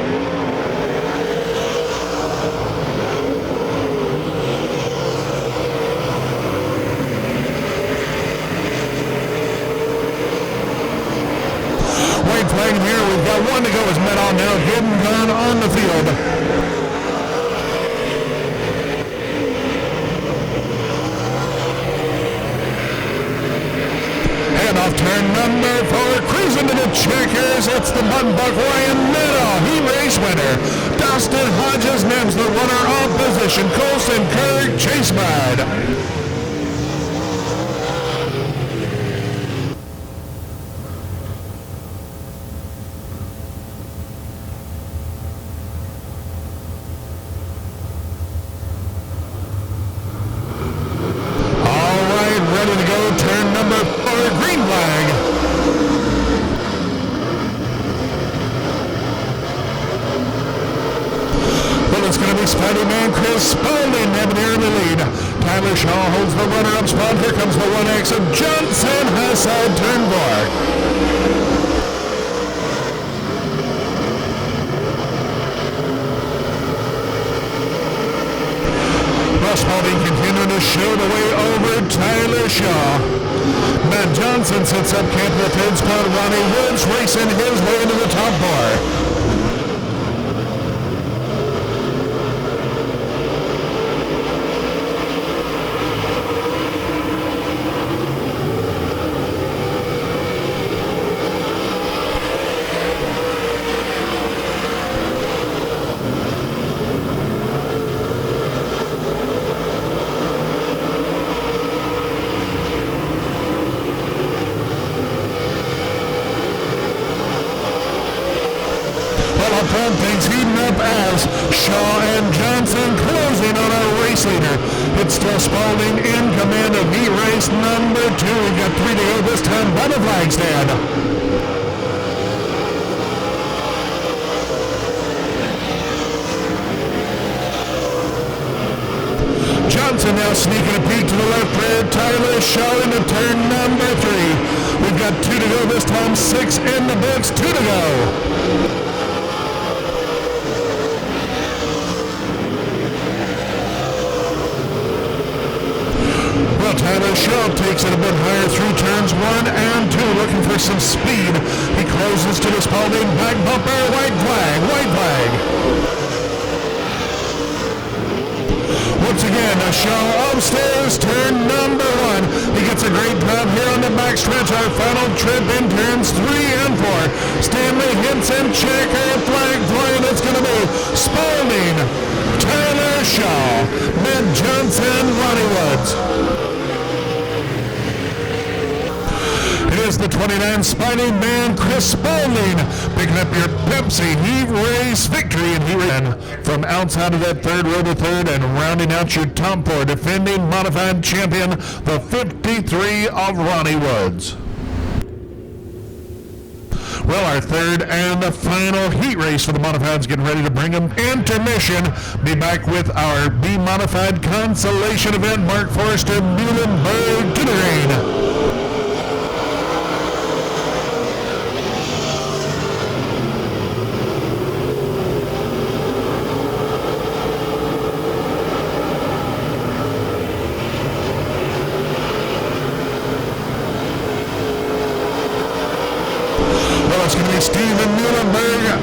Speaker 1: Flag here, we've got 1 to go as Meadow now hidden gun on the field. And off turn number 4, cruising to the checkers, it's the Mudbuck Ryan Meadow, he race winner. Dustin Hodges names the runner-up position. Colson Kirk, Chase Bride. Johnson has side turn 4. Spalding continuing to show the way over Tyler Shaw. Matt Johnson sets up camp in the third spot. Ronnie Woods racing his way into the top 4. Things heating up as Shaw and Johnson closing on our race leader. It's still Spalding in command of heat race number 2. We've got 3 to go this time by the flag stand. Johnson now sneaking a peek to the left rear. Tyler Shaw into turn number 3. We've got 2 to go this time. 6 in the books. 2 to go. Tyler Shaw takes it a bit higher through turns 1 and 2, looking for some speed. He closes to the Spalding back bumper. White flag, white flag. Once again, Shaw upstairs, turn number 1. He gets a great drive here on the backstretch. Our final trip in turns 3 and 4. Stanley Henson, checker, flag flying. It's going to be Spalding, Tyler Shaw, Matt Johnson, Ronnie Woods. Is the 29 Spidey Man Chris Spalding picking up your Pepsi Heat Race victory, and he ran from outside of that third row to third and rounding out your top 4, defending modified champion, the 53 of Ronnie Woods. Well, our third and the final heat race for the modifieds, getting ready to bring them intermission. Be back with our B modified consolation event. Mark Forrester, Muhlenberg to the green. It's going to be Stephen Muhlenberg,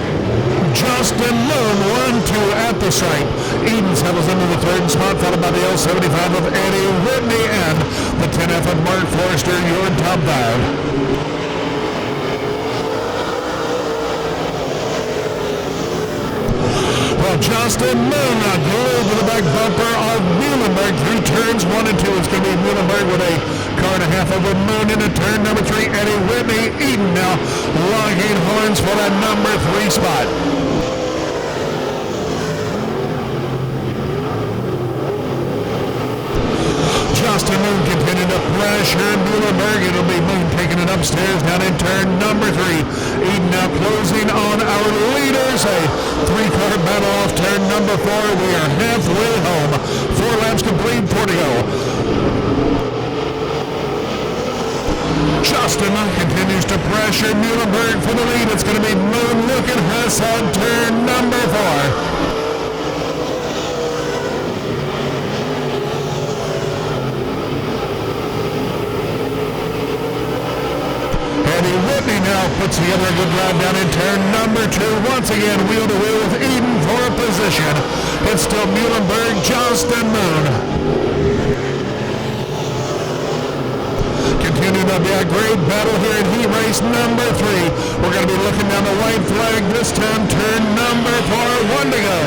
Speaker 1: Justin Moon, 1-2 at the stripe. Eden settles into the third spot, followed by the L75 of Eddie Whitney and the 10F of Mark Forrester, your top 5. Well, Justin Moon glued to the back bumper of Muhlenberg through turns 1 and 2. It's going to be Muhlenberg with a car and a half over Moon into turn number 3. Eddie Whitney, Eden now logging horns for that number 3 spot. Justin Moon continuing to pressure Muhlenberg. It'll be Moon taking it upstairs down in turn number 3. Eden now closing on our leaders. A 3-car battle off turn number 4. We are halfway home. 4 laps complete, 4 to go. Justin continues to pressure Muhlenberg for the lead. It's going to be Moon looking Huss on turn number 4. Eddie Whitney now puts together a good drive down in turn number 2. Once again, wheel to wheel with Eden for a position. It's still Muhlenberg, Justin Moon. Continuing to be a great battle here in heat race number 3. We're going to be looking down the white flag this time, turn number 4, 1 to go.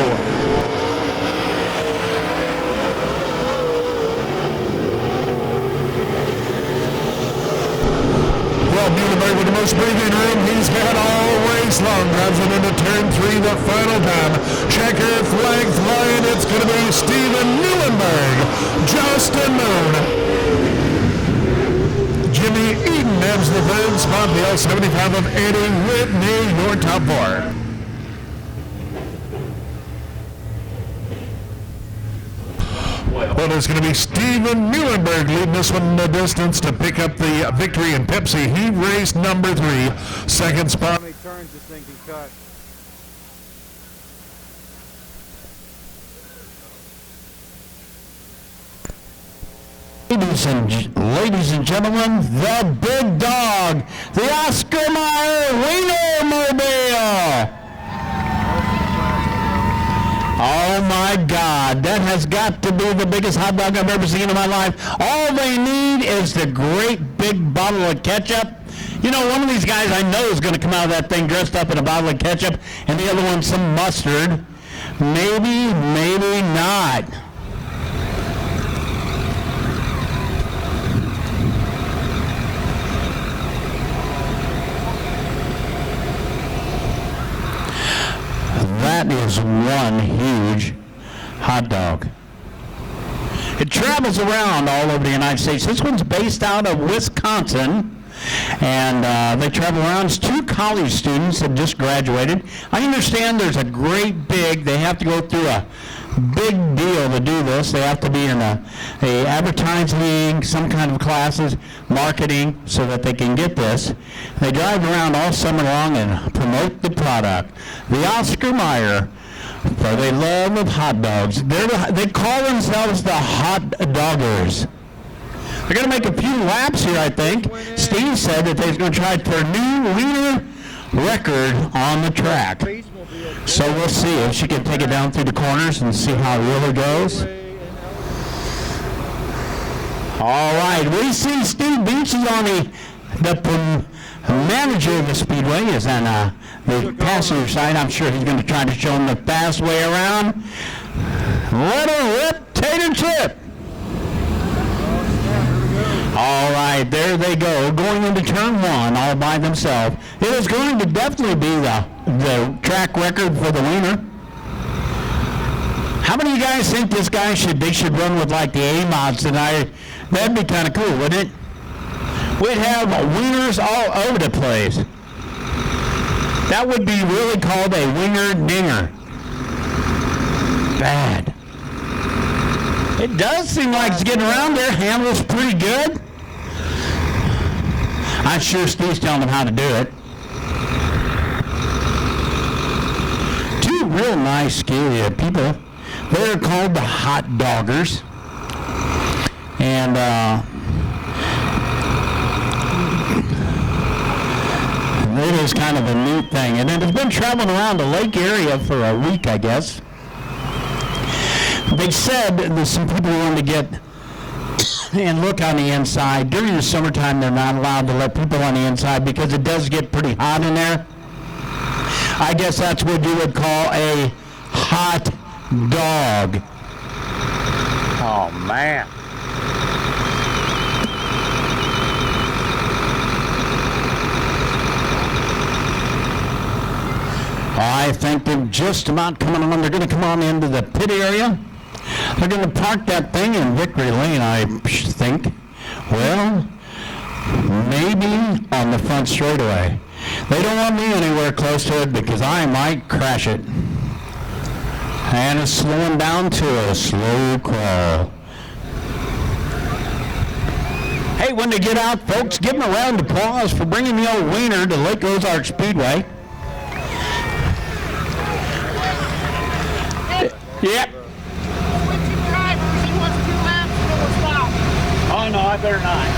Speaker 1: Well, Muhlenberg with the most breathing room he's had all race long. Drives it into turn 3 the final time. Checker flag flying. It's going to be Stephen Muhlenberg, Justin Moon. Jimmy Eden names the third spot. The L75 of Eddie Whitney, your top 4. Well, So there's going to be Steven Muhlenberg leading this one in the distance to pick up the victory in Pepsi. He raced number 3. Second spot.
Speaker 6: How many turns this thing can cut?
Speaker 2: Ladies and gentlemen, the big dog, the Oscar Mayer Wienermobile. Oh my God, that has got to be the biggest hot dog I've ever seen in my life. All they need is the great big bottle of ketchup. You know, one of these guys I know is going to come out of that thing dressed up in a bottle of ketchup, and the other one some mustard. Maybe, maybe not. That is one huge hot dog. It travels around all over the United States. This one's based out of Wisconsin, and they travel around. It's 2 college students that just graduated. I understand there's a great big, they have to go through a big deal to do this. They have to be in a advertising, some kind of classes, marketing, so that they can get this. They drive around all summer long and promote the product. The Oscar Mayer, for the love of hot dogs. They call themselves the Hot Doggers. They're going to make a few laps here, I think. Steve said that they're going to try for a new wiener record on the track. So we'll see if she can take it down through the corners and see how it really goes. All right, we see Steve Beach is on the manager of the Speedway is on the passenger side. I'm sure he's going to try to show him the fast way around. Let her rip, tater chip. All right, there they go, going into turn 1 all by themselves. It is going to definitely be the track record for the wiener. How many of you guys think this guy should run with like the A-mods tonight? That'd be kind of cool, wouldn't it? We'd have wieners all over the place. That would be really called a wiener dinger. Bad. It does seem like it's getting around there. Handles pretty good. I'm sure Steve's telling them how to do it. 2 real nice, skinny people. They're called the Hot Doggers. And it is kind of a neat thing. And it has been traveling around the lake area for a week, I guess. They said that some people wanted to get and look on the inside. During the summertime, they're not allowed to let people on the inside because it does get pretty hot in there. I guess that's what you would call a hot dog. Oh, man. I think they're just about coming on. They're going to come on into the pit area. They're going to park that thing in Victory Lane, I think. Well, maybe on the front straightaway. They don't want me anywhere close to it because I might crash it. And it's slowing down to a slow crawl. Hey, when they get out, folks, give them a round of applause for bringing the old wiener to Lake Ozark Speedway. Yep. Oh, no, I better not.